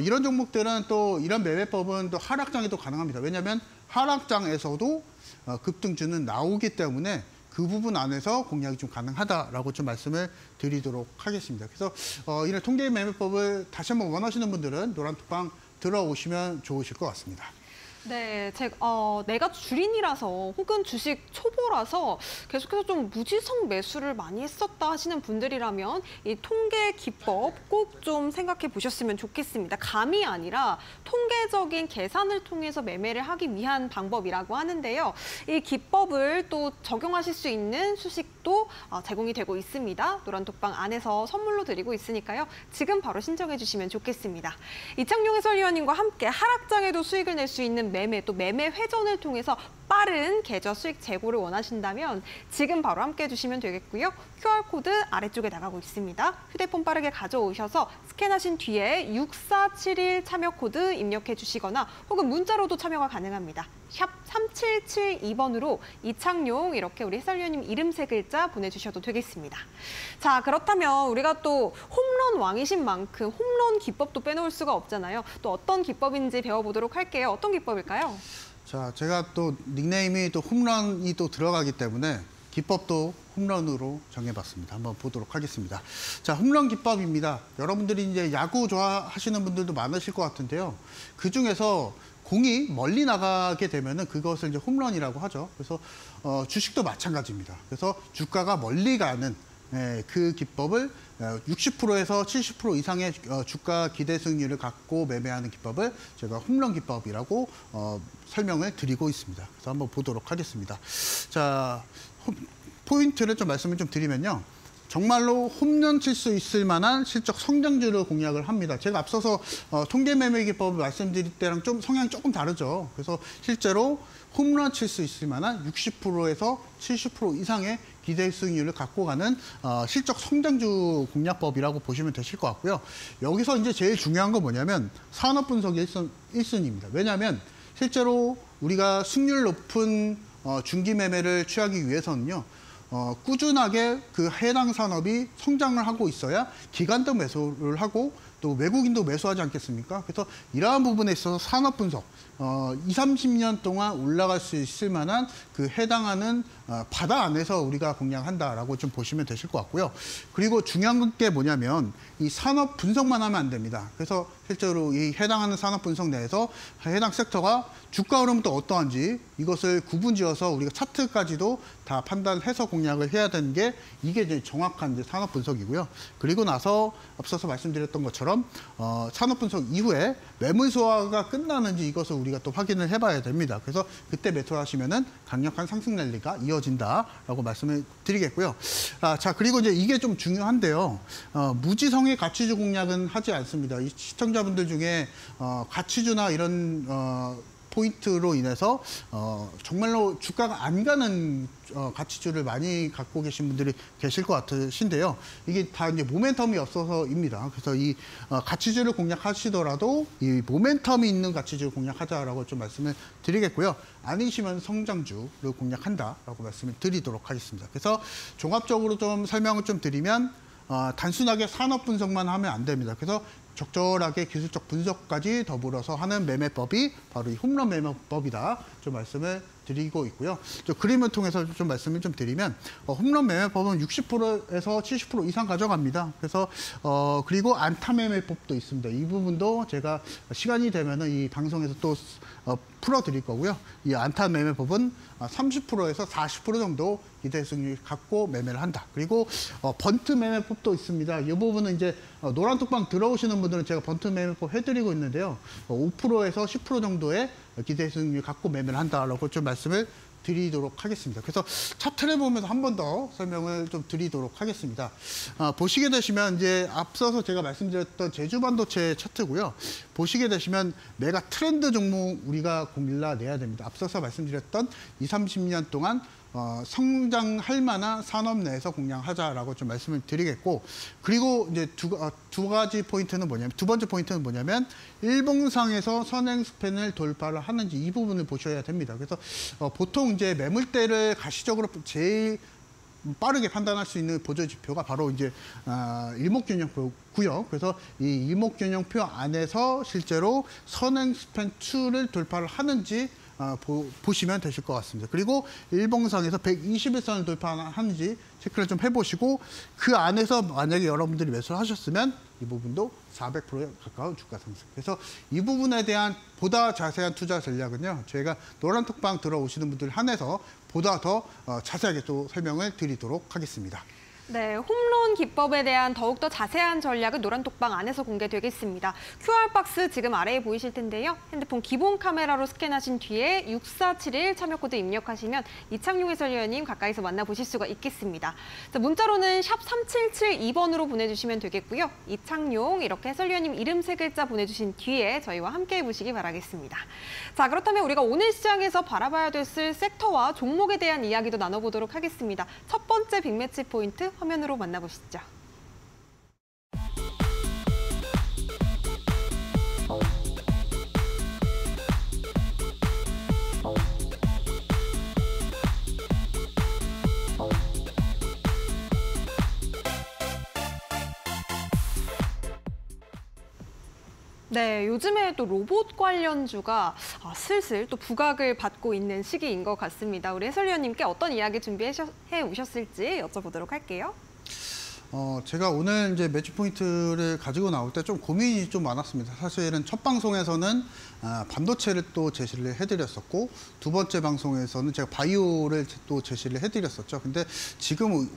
이런 종목들은 또 이런 매매법은 또 하락장이 또 가능합니다. 왜냐하면 하락장에서도 급등주는 나오기 때문에 그 부분 안에서 공략이 좀 가능하다라고 좀 말씀을 드리도록 하겠습니다. 그래서 이런 통계 매매법을 다시 한번 원하시는 분들은 노란 톡방 들어오시면 좋으실 것 같습니다. 네, 내가 주린이라서 혹은 주식 초보라서 계속해서 좀 무지성 매수를 많이 했었다 하시는 분들이라면 이 통계 기법 꼭 좀 생각해 보셨으면 좋겠습니다. 감이 아니라 통계적인 계산을 통해서 매매를 하기 위한 방법이라고 하는데요. 이 기법을 또 적용하실 수 있는 수식도 제공이 되고 있습니다. 노란톡방 안에서 선물로 드리고 있으니까요. 지금 바로 신청해 주시면 좋겠습니다. 이창용 해설위원님과 함께 하락장에도 수익을 낼 수 있는 매매, 또 매매 회전을 통해서 빠른 계좌 수익 제고를 원하신다면 지금 바로 함께 해주시면 되겠고요. QR코드 아래쪽에 나가고 있습니다. 휴대폰 빠르게 가져오셔서 스캔하신 뒤에 6471 참여 코드 입력해 주시거나 혹은 문자로도 참여가 가능합니다. 샵 3772번으로 이창용 이렇게 우리 해설위원님 이름 세 글자 보내주셔도 되겠습니다. 자, 그렇다면 우리가 또 홈런 왕이신 만큼 홈런 기법도 빼놓을 수가 없잖아요. 또 어떤 기법인지 배워보도록 할게요. 어떤 기법일까요? 자, 제가 또 닉네임이 또 홈런이 또 들어가기 때문에 기법도 홈런으로 정해봤습니다. 한번 보도록 하겠습니다. 자, 홈런 기법입니다. 여러분들이 이제 야구 좋아하시는 분들도 많으실 것 같은데요. 그 중에서 공이 멀리 나가게 되면은 그것을 이제 홈런이라고 하죠. 그래서 주식도 마찬가지입니다. 그래서 주가가 멀리 가는 그 기법을 60%에서 70% 이상의 주가 기대 수익률을 갖고 매매하는 기법을 제가 홈런 기법이라고 설명을 드리고 있습니다. 그래서 한번 보도록 하겠습니다. 자, 포인트를 좀 말씀을 좀 드리면요. 정말로 홈런 칠 수 있을 만한 실적 성장주를 공략을 합니다. 제가 앞서서 통계 매매 기법을 말씀드릴 때랑 좀 성향이 조금 다르죠. 그래서 실제로 홈런 칠 수 있을 만한 60%에서 70% 이상의 기대 수익률을 갖고 가는 실적 성장주 공략법이라고 보시면 되실 것 같고요. 여기서 이제 제일 중요한 건 뭐냐면 산업 분석이 1순위입니다. 왜냐하면 실제로 우리가 수익률 높은 중기 매매를 취하기 위해서는요. 꾸준하게 그 해당 산업이 성장을 하고 있어야 기관도 매수를 하고 또 외국인도 매수하지 않겠습니까? 그래서 이러한 부분에 있어서 산업 분석, 20, 30년 동안 올라갈 수 있을 만한 그 해당하는 바다 안에서 우리가 공략한다라고 좀 보시면 되실 것 같고요. 그리고 중요한 게 뭐냐면 이 산업 분석만 하면 안 됩니다. 그래서 실제로 이 해당하는 산업 분석 내에서 해당 섹터가 주가 흐름은 또 어떠한지 이것을 구분지어서 우리가 차트까지도 다 판단해서 공략을 해야 되는 게 이게 이제 정확한 이제 산업 분석이고요. 그리고 나서 앞서서 말씀드렸던 것처럼 산업 분석 이후에 매물 소화가 끝나는지 이것을 우리가 또 확인을 해봐야 됩니다. 그래서 그때 매수하시면은 강력한 상승 랠리가 이어진다라고 말씀을 드리겠고요. 자, 그리고 이제 이게 좀 중요한데요. 무지성의 가치주 공략은 하지 않습니다. 이 시청자분들 중에 가치주나 이런 포인트로 인해서 정말로 주가가 안 가는 가치주를 많이 갖고 계신 분들이 계실 것 같으신데요. 이게 다 이제 모멘텀이 없어서입니다. 그래서 이 가치주를 공략하시더라도 이 모멘텀이 있는 가치주를 공략하자라고 좀 말씀을 드리겠고요. 아니시면 성장주를 공략한다라고 말씀을 드리도록 하겠습니다. 그래서 종합적으로 좀 설명을 좀 드리면 단순하게 산업 분석만 하면 안 됩니다. 그래서 적절하게 기술적 분석까지 더불어서 하는 매매법이 바로 이 홈런 매매법이다. 좀 말씀을 드리고 있고요. 그림을 통해서 좀 말씀을 좀 드리면 홈런 매매법은 60%에서 70% 이상 가져갑니다. 그래서 그리고 안타 매매법도 있습니다. 이 부분도 제가 시간이 되면은 이 방송에서 또 풀어드릴 거고요. 이 안타 매매법은 30%에서 40% 정도 기대 수익률 갖고 매매를 한다. 그리고 번트 매매법도 있습니다. 이 부분은 이제 노란톡방 들어오시는 분들은 제가 번트 매매법 해드리고 있는데요. 5%에서 10% 정도의 기대 수익률 갖고 매매를 한다라고 좀 말씀을 드리도록 하겠습니다. 그래서 차트를 보면서 한 번 더 설명을 좀 드리도록 하겠습니다. 보시게 되시면 이제 앞서서 제가 말씀드렸던 제주반도체 차트고요. 보시게 되시면 메가 트렌드 종목 우리가 공략내야 됩니다. 앞서서 말씀드렸던 20, 30년 동안 성장할 만한 산업 내에서 공략하자라고 좀 말씀을 드리겠고, 그리고 이제 두 가지 포인트는 뭐냐면, 두 번째 포인트는 뭐냐면 일봉상에서 선행 스팬을 돌파를 하는지 이 부분을 보셔야 됩니다. 그래서 보통 이제 매물대를 가시적으로 제일 빠르게 판단할 수 있는 보조 지표가 바로 이제 일목균형표고요. 그래서 이 일목균형표 안에서 실제로 선행 스팬 2를 돌파를 하는지 보시면 되실 것 같습니다. 그리고 일봉상에서 121선을 돌파하는지 체크를 좀 해보시고 그 안에서 만약에 여러분들이 매수를 하셨으면 이 부분도 400%에 가까운 주가 상승. 그래서 이 부분에 대한 보다 자세한 투자 전략은요. 저희가 노란톡방 들어오시는 분들 한해서 보다 더 자세하게 또 설명을 드리도록 하겠습니다. 네, 홈런 기법에 대한 더욱더 자세한 전략은 노란톡방 안에서 공개되겠습니다. QR박스 지금 아래에 보이실 텐데요. 핸드폰 기본 카메라로 스캔하신 뒤에 6471 참여 코드 입력하시면 이창용 해설위원님 가까이서 만나보실 수가 있겠습니다. 자, 문자로는 샵 3772번으로 보내주시면 되겠고요. 이창용 이렇게 해설위원님 이름 3글자 보내주신 뒤에 저희와 함께 해보시기 바라겠습니다. 자, 그렇다면 우리가 오늘 시장에서 바라봐야 될 섹터와 종목에 대한 이야기도 나눠보도록 하겠습니다. 첫 번째 빅매치 포인트 화면으로 만나보시죠. 네, 요즘에 또 로봇 관련주가 슬슬 또 부각을 받고 있는 시기인 것 같습니다. 우리 해설위원님께 어떤 이야기 준비해 오셨을지 여쭤보도록 할게요. 제가 오늘 이제 매치 포인트를 가지고 나올 때 좀 고민이 좀 많았습니다. 사실은 첫 방송에서는 반도체를 또 제시를 해드렸었고 두 번째 방송에서는 제가 바이오를 또 제시를 해드렸었죠. 근데 지금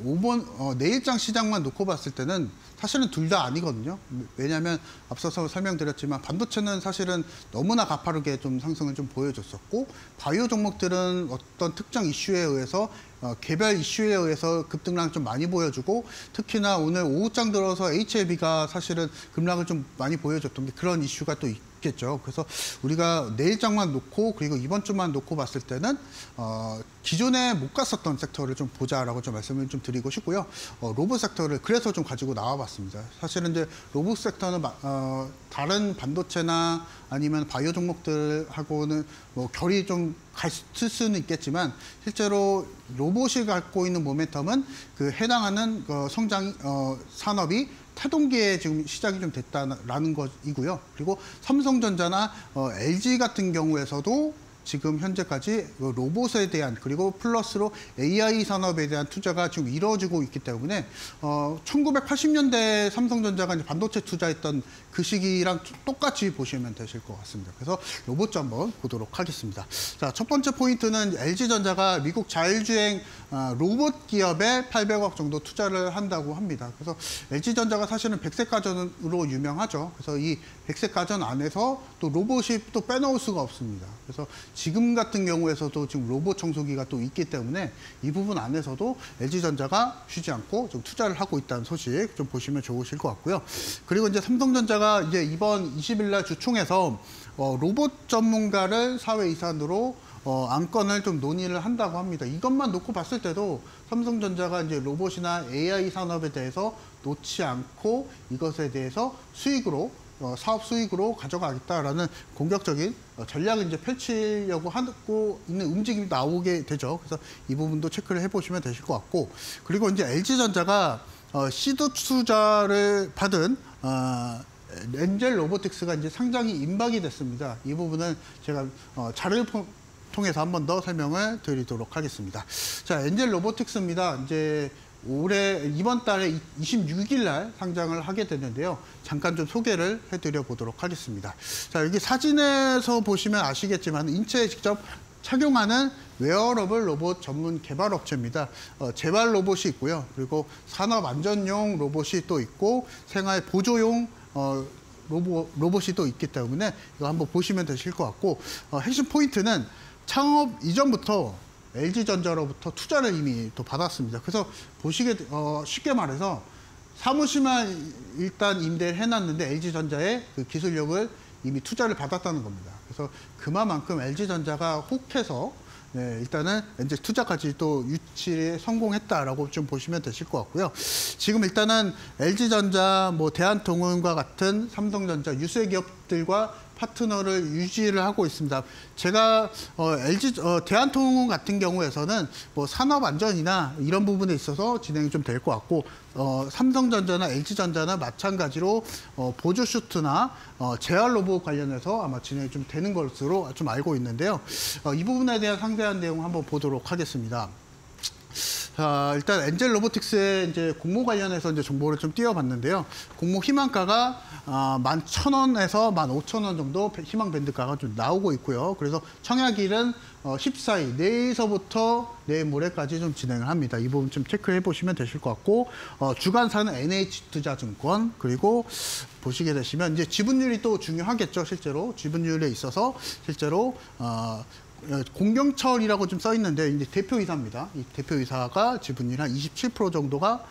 내일장 시장만 놓고 봤을 때는 사실은 둘 다 아니거든요. 왜냐하면 앞서서 설명드렸지만 반도체는 사실은 너무나 가파르게 좀 상승을 좀 보여줬었고 바이오 종목들은 어떤 특정 이슈에 의해서 개별 이슈에 의해서 급등량을 좀 많이 보여주고 특히나 오늘 오후장 들어서 HLB가 사실은 급락을 좀 많이 보여줬던 게 그런 이슈가 또 있겠죠. 그래서 우리가 내일장만 놓고 그리고 이번 주만 놓고 봤을 때는 기존에 못 갔었던 섹터를 좀 보자라고 좀 말씀을 좀 드리고 싶고요. 로봇 섹터를 그래서 좀 가지고 나와봤습니다. 사실은 이제 로봇 섹터는 다른 반도체나 아니면 바이오 종목들하고는 뭐 결이 좀 같을 수는 있겠지만 실제로 로봇이 갖고 있는 모멘텀은 그 해당하는 성장 산업이 태동기에 지금 시작이 좀 됐다라는 것이고요. 그리고 삼성전자나 LG 같은 경우에서도 지금 현재까지 로봇에 대한 그리고 플러스로 AI 산업에 대한 투자가 지금 이루어지고 있기 때문에 1980년대 삼성전자가 이제 반도체 투자했던 그 시기랑 똑같이 보시면 되실 것 같습니다. 그래서 로봇 한번 보도록 하겠습니다. 자, 첫 번째 포인트는 LG전자가 미국 자율주행 로봇 기업에 800억 정도 투자를 한다고 합니다. 그래서 LG전자가 사실은 백색 가전으로 유명하죠. 그래서 이 백색 가전 안에서 또 로봇이 또 빼놓을 수가 없습니다. 그래서 지금 같은 경우에서도 지금 로봇 청소기가 또 있기 때문에 이 부분 안에서도 LG전자가 쉬지 않고 좀 투자를 하고 있다는 소식 좀 보시면 좋으실 것 같고요. 그리고 이제 삼성전자가 이제 이번 20일 날 주총에서 로봇 전문가를 사회 이사로 안건을 좀 논의를 한다고 합니다. 이것만 놓고 봤을 때도 삼성전자가 이제 로봇이나 AI 산업에 대해서 놓지 않고 이것에 대해서 수익으로 사업 수익으로 가져가겠다라는 공격적인 전략을 이제 펼치려고 하고 있는 움직임이 나오게 되죠. 그래서 이 부분도 체크를 해보시면 되실 것 같고, 그리고 이제 LG전자가 시드 투자를 받은 엔젤 로보틱스가 이제 상장이 임박이 됐습니다. 이 부분은 제가 자료를 통해서 한 번 더 설명을 드리도록 하겠습니다. 자, 엔젤 로보틱스입니다. 이제 이번 달에 26일 날 상장을 하게 됐는데요. 잠깐 좀 소개를 해드려 보도록 하겠습니다. 자, 여기 사진에서 보시면 아시겠지만 인체에 직접 착용하는 웨어러블 로봇 전문 개발 업체입니다. 재발 로봇이 있고요. 그리고 산업 안전용 로봇이 또 있고 생활 보조용 로봇이 또 있기 때문에 이거 한번 보시면 되실 것 같고, 핵심 포인트는 창업 이전부터 LG전자로부터 투자를 이미 또 받았습니다. 그래서 쉽게 말해서 사무실만 일단 임대를 해놨는데 LG전자의 그 기술력을 이미 투자를 받았다는 겁니다. 그래서 그만큼 LG전자가 혹해서 일단은 이제 투자까지 또 유치에 성공했다라고 좀 보시면 되실 것 같고요. 지금 일단은 LG전자, 대한통운과 같은 삼성전자 유세 기업들과 파트너를 유지를 하고 있습니다. 제가 LG 대한통운 같은 경우에서는 뭐 산업 안전이나 이런 부분에 있어서 진행이 좀 될 것 같고 삼성전자나 LG전자나 마찬가지로 보조 슈트나 재활 로봇 관련해서 아마 진행이 좀 되는 것으로 좀 알고 있는데요. 이 부분에 대한 상세한 내용 한번 보도록 하겠습니다. 자, 일단 엔젤 로보틱스의 이제 공모 관련해서 이제 정보를 좀 띄워봤는데요. 공모 희망가가 11,000원에서 15,000원 정도 희망 밴드가가 좀 나오고 있고요. 그래서 청약일은 14일, 내일서부터 내일 모레까지 좀 진행을 합니다. 이 부분 좀 체크해 보시면 되실 것 같고, 주관사는 NH투자증권, 그리고 보시게 되시면 이제 지분율이 또 중요하겠죠. 실제로 지분율에 있어서 실제로 공경철이라고 좀 써 있는데 이제 대표이사입니다. 이 대표이사가 지분율 한 27% 정도가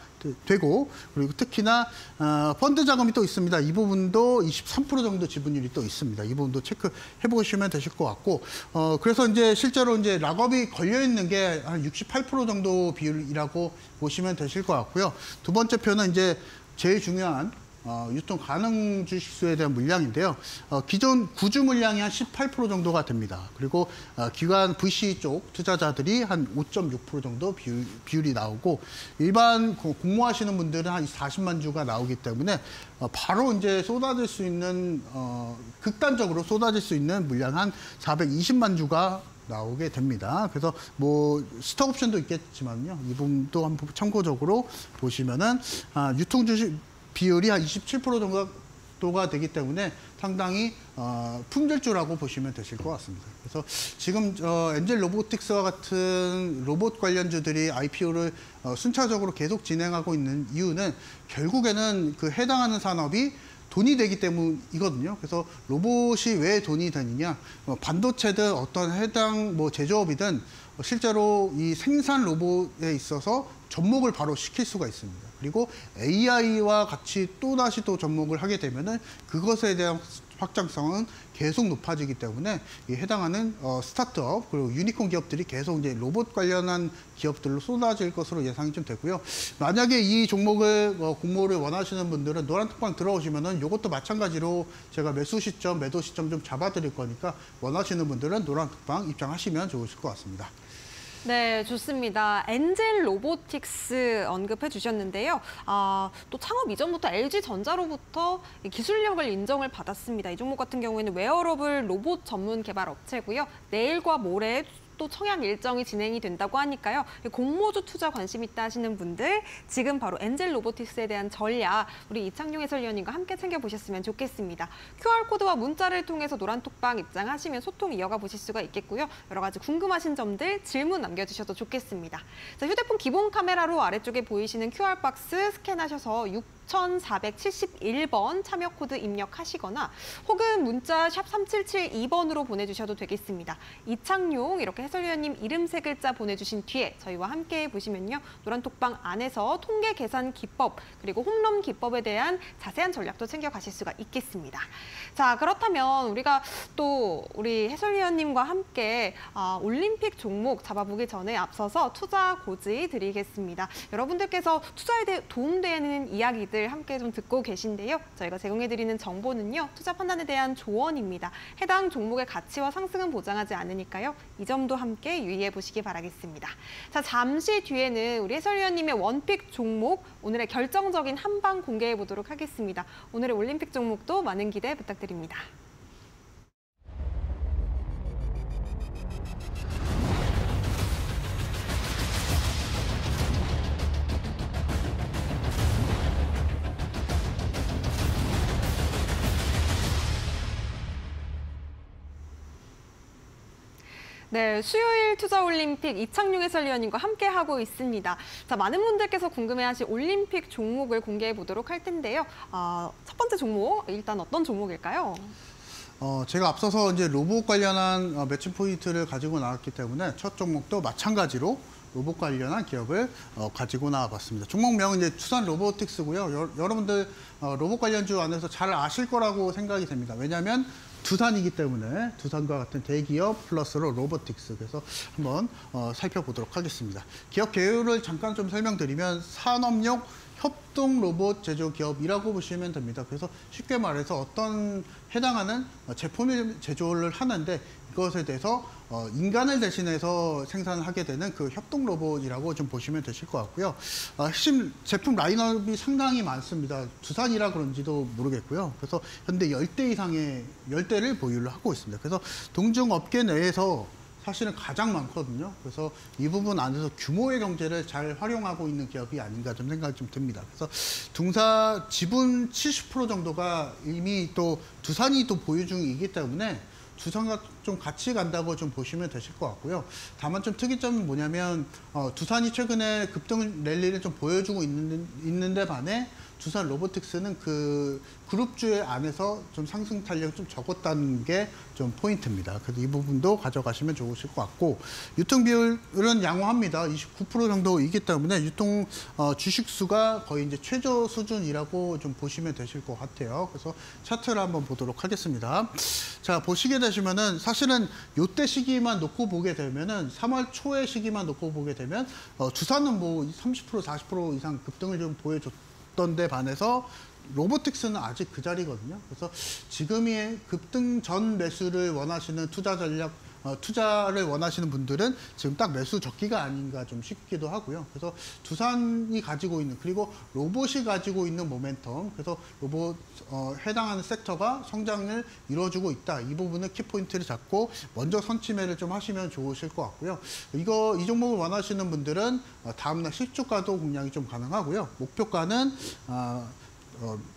되고, 그리고 특히나 펀드 자금이 또 있습니다. 이 부분도 23% 정도 지분율이 또 있습니다. 이 부분도 체크해 보시면 되실 것 같고, 그래서 이제 실제로 이제 락업이 걸려 있는 게 한 68% 정도 비율이라고 보시면 되실 것 같고요. 두 번째 표는 이제 제일 중요한 유통 가능 주식수에 대한 물량인데요. 기존 구주 물량이 한 18% 정도가 됩니다. 그리고 기관 VC 쪽 투자자들이 한 5.6% 정도 비율이 나오고, 일반 공모하시는 분들은 한 40만 주가 나오기 때문에 바로 이제 쏟아질 수 있는 극단적으로 쏟아질 수 있는 물량 한 420만 주가 나오게 됩니다. 그래서 뭐 스톡 옵션도 있겠지만요. 이 부분도 한번 참고적으로 보시면은 유통 주식 비율이 한 27% 정도가 되기 때문에 상당히 품절주라고 보시면 되실 것 같습니다. 그래서 지금 엔젤 로보틱스와 같은 로봇 관련주들이 IPO를 순차적으로 계속 진행하고 있는 이유는 결국에는 그 해당하는 산업이 돈이 되기 때문이거든요. 그래서 로봇이 왜 돈이 되느냐? 반도체든 어떤 해당 뭐 제조업이든 실제로 이 생산 로봇에 있어서 접목을 바로 시킬 수가 있습니다. 그리고 AI와 같이 또다시 또 접목을 하게 되면은 그것에 대한 확장성은 계속 높아지기 때문에 이 해당하는 스타트업 그리고 유니콘 기업들이 계속 이제 로봇 관련한 기업들로 쏟아질 것으로 예상이 좀 되고요. 만약에 이 종목을 공모를 원하시는 분들은 노란톡방 들어오시면은 이것도 마찬가지로 제가 매수 시점, 매도 시점 좀 잡아드릴 거니까 원하시는 분들은 노란톡방 입장하시면 좋으실 것 같습니다. 네, 좋습니다. 엔젤 로보틱스 언급해 주셨는데요. 또 창업 이전부터 LG전자로부터 기술력을 인정을 받았습니다. 이 종목 같은 경우에는 웨어러블 로봇 전문 개발 업체고요. 내일과 모레 또 청약 일정이 진행이 된다고 하니까요. 공모주 투자 관심 있다 하시는 분들 지금 바로 엔젤 로보틱스에 대한 전략 우리 이창용 해설위원님과 함께 챙겨보셨으면 좋겠습니다. QR코드와 문자를 통해서 노란톡방 입장하시면 소통 이어가 보실 수가 있겠고요. 여러 가지 궁금하신 점들 질문 남겨주셔도 좋겠습니다. 자, 휴대폰 기본 카메라로 아래쪽에 보이시는 QR박스 스캔하셔서 6471번 참여 코드 입력하시거나 혹은 문자 샵 3772번으로 보내주셔도 되겠습니다. 이창용 이렇게 해설위원님 이름 세 글자 보내주신 뒤에 저희와 함께 보시면요. 노란톡방 안에서 통계 계산 기법 그리고 홈런 기법에 대한 자세한 전략도 챙겨가실 수가 있겠습니다. 자, 그렇다면 우리가 또 우리 해설위원님과 함께 올림픽 종목 잡아보기 전에 앞서서 투자 고지 드리겠습니다. 여러분들께서 투자에 대해 도움되는 이야기들 함께 좀 듣고 계신데요. 저희가 제공해드리는 정보는요. 투자 판단에 대한 조언입니다. 해당 종목의 가치와 상승은 보장하지 않으니까요. 이 점도 함께 유의해 보시기 바라겠습니다. 자, 잠시 뒤에는 우리 해설위원님의 원픽 종목 오늘의 결정적인 한방 공개해 보도록 하겠습니다. 오늘의 올림픽 종목도 많은 기대 부탁드립니다. 네, 수요일 투자올림픽 이창용 해설위원님과 함께하고 있습니다. 자, 많은 분들께서 궁금해하실 올림픽 종목을 공개해 보도록 할 텐데요. 첫 번째 종목, 일단 어떤 종목일까요? 제가 앞서서 이제 로봇 관련한 매칭 포인트를 가지고 나왔기 때문에 첫 종목도 마찬가지로 로봇 관련한 기업을 가지고 나와봤습니다. 종목명은 이제 투산 로보틱스고요. 여러분들 로봇 관련주 안에서 잘 아실 거라고 생각이 됩니다. 왜냐하면 두산이기 때문에 두산과 같은 대기업 플러스로 로보틱스, 그래서 한번 살펴보도록 하겠습니다. 기업 개요를 잠깐 좀 설명드리면 산업용 협동 로봇 제조 기업이라고 보시면 됩니다. 그래서 쉽게 말해서 어떤 해당하는 제품을 제조를 하는데 이것에 대해서 인간을 대신해서 생산을 하게 되는 그 협동 로봇이라고 좀 보시면 되실 것 같고요. 핵심 제품 라인업이 상당히 많습니다. 두산이라 그런지도 모르겠고요. 그래서 현재 10대 이상의 10대를 보유를 하고 있습니다. 그래서 동중업계 내에서 사실은 가장 많거든요. 그래서 이 부분 안에서 규모의 경제를 잘 활용하고 있는 기업이 아닌가 좀 생각이 좀 듭니다. 그래서 둥사 지분 70% 정도가 이미 또 두산이 또 보유 중이기 때문에 두산과 좀 같이 간다고 좀 보시면 되실 것 같고요. 다만 좀 특이점은 뭐냐면 두산이 최근에 급등 랠리를 좀 보여주고 있는데 반해 두산 로보틱스는 그 그룹주의 안에서 좀 상승 탄력이 좀 적었다는 게 좀 포인트입니다. 그래서 이 부분도 가져가시면 좋으실 것 같고, 유통 비율은 양호합니다. 29% 정도이기 때문에 유통 주식수가 거의 이제 최저 수준이라고 좀 보시면 되실 것 같아요. 그래서 차트를 한번 보도록 하겠습니다. 자, 보시게 되시면은 사실은 요때 시기만 놓고 보게 되면은 3월 초의 시기만 놓고 보게 되면 두산은 뭐 30% 40% 이상 급등을 좀 보여줬던데 반해서 로보틱스는 아직 그 자리거든요. 그래서 지금의 급등 전 매수를 원하시는 투자 전략, 투자를 원하시는 분들은 지금 딱 매수 적기가 아닌가 좀 싶기도 하고요. 그래서 두산이 가지고 있는, 그리고 로봇이 가지고 있는 모멘텀, 그래서 로봇 해당하는 섹터가 성장을 이루어주고 있다. 이 부분은 키포인트를 잡고 먼저 선취매를 좀 하시면 좋으실 것 같고요. 이 종목을 원하시는 분들은 다음날 실주가도 공략이 좀 가능하고요. 목표가는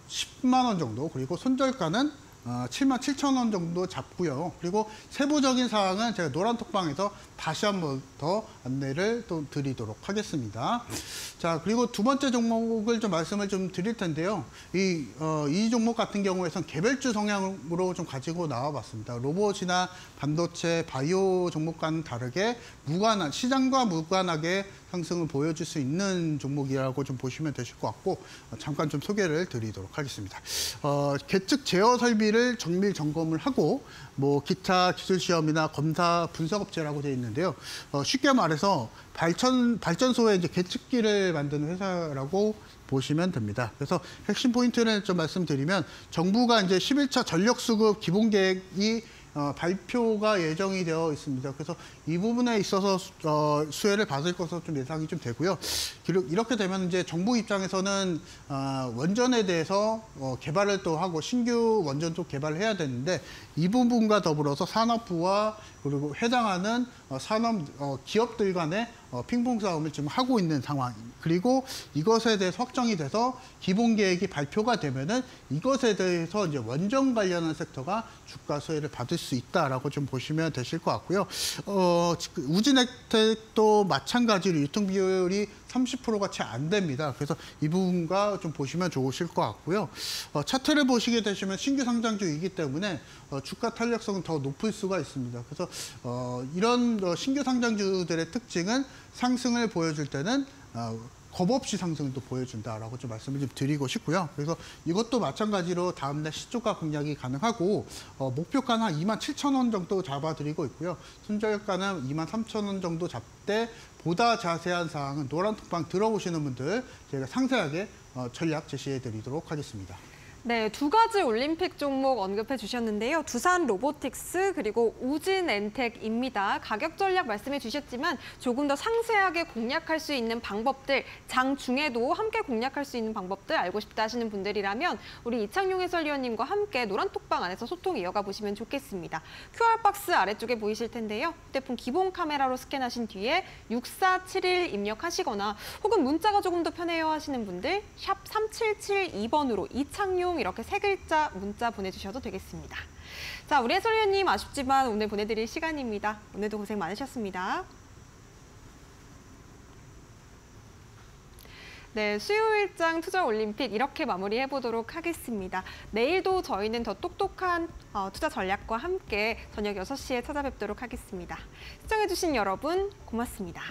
10만 원 정도, 그리고 손절가는 77,000원 정도 잡고요. 그리고 세부적인 사항은 제가 노란톡방에서 다시 한번 더 안내를 또 드리도록 하겠습니다. 자, 그리고 두 번째 종목을 좀 말씀을 좀 드릴 텐데요. 이 종목 같은 경우에선 개별주 성향으로 좀 가지고 나와봤습니다. 로봇이나 반도체, 바이오 종목과는 다르게 시장과 무관하게 상승을 보여줄 수 있는 종목이라고 좀 보시면 되실 것 같고, 잠깐 좀 소개를 드리도록 하겠습니다. 계측 제어 설비를 정밀 점검을 하고 뭐 기타 기술 시험이나 검사 분석업체라고 되어 있는데요. 쉽게 말해서 발전소에 이제 계측기를 만드는 회사라고 보시면 됩니다. 그래서 핵심 포인트를 좀 말씀드리면, 정부가 이제 11차 전력수급 기본계획이 발표가 예정이 되어 있습니다. 그래서 이 부분에 있어서 수혜를 받을 것으로 좀 예상이 좀 되고요. 이렇게 되면 이제 정부 입장에서는 원전에 대해서 개발을 또 하고 신규 원전도 개발을 해야 되는데, 이 부분과 더불어서 산업부와 그리고 해당하는 산업 기업들 간의 핑퐁 싸움을 지금 하고 있는 상황. 그리고 이것에 대해서 확정이 돼서 기본 계획이 발표가 되면은 이것에 대해서 이제 원전 관련한 섹터가 주가 수혜를 받을 수 있다라고 좀 보시면 되실 것 같고요. 우진혜택도 마찬가지로 유통 비율이 30%가 채 안 됩니다. 그래서 이 부분과 좀 보시면 좋으실 것 같고요. 차트를 보시게 되시면 신규 상장주이기 때문에 주가 탄력성은 더 높을 수가 있습니다. 그래서 이런 신규 상장주들의 특징은 상승을 보여줄 때는 겁 없이 상승을 또 보여준다라고 좀 말씀을 좀 드리고 싶고요. 그래서 이것도 마찬가지로 다음날 시초가 공략이 가능하고, 목표가는 한 27,000원 정도 잡아드리고 있고요. 손절가는 23,000원 정도 잡되, 보다 자세한 사항은 노란톡방 들어오시는 분들 제가 상세하게 전략 제시해 드리도록 하겠습니다. 네, 두 가지 올림픽 종목 언급해 주셨는데요. 두산 로보틱스 그리고 우진엔텍입니다. 가격 전략 말씀해 주셨지만 조금 더 상세하게 공략할 수 있는 방법들, 장 중에도 함께 공략할 수 있는 방법들 알고 싶다 하시는 분들이라면 우리 이창용 해설위원님과 함께 노란톡방 안에서 소통 이어가 보시면 좋겠습니다. QR박스 아래쪽에 보이실 텐데요. 휴대폰 기본 카메라로 스캔하신 뒤에 6471 입력하시거나 혹은 문자가 조금 더 편해요 하시는 분들 샵 3772번으로 이창용 이렇게 세 글자 문자 보내주셔도 되겠습니다. 자, 우리 해설위원님 아쉽지만 오늘 보내드릴 시간입니다. 오늘도 고생 많으셨습니다. 네, 수요일장 투자올림픽 이렇게 마무리해보도록 하겠습니다. 내일도 저희는 더 똑똑한 투자 전략과 함께 저녁 6시에 찾아뵙도록 하겠습니다. 시청해주신 여러분 고맙습니다.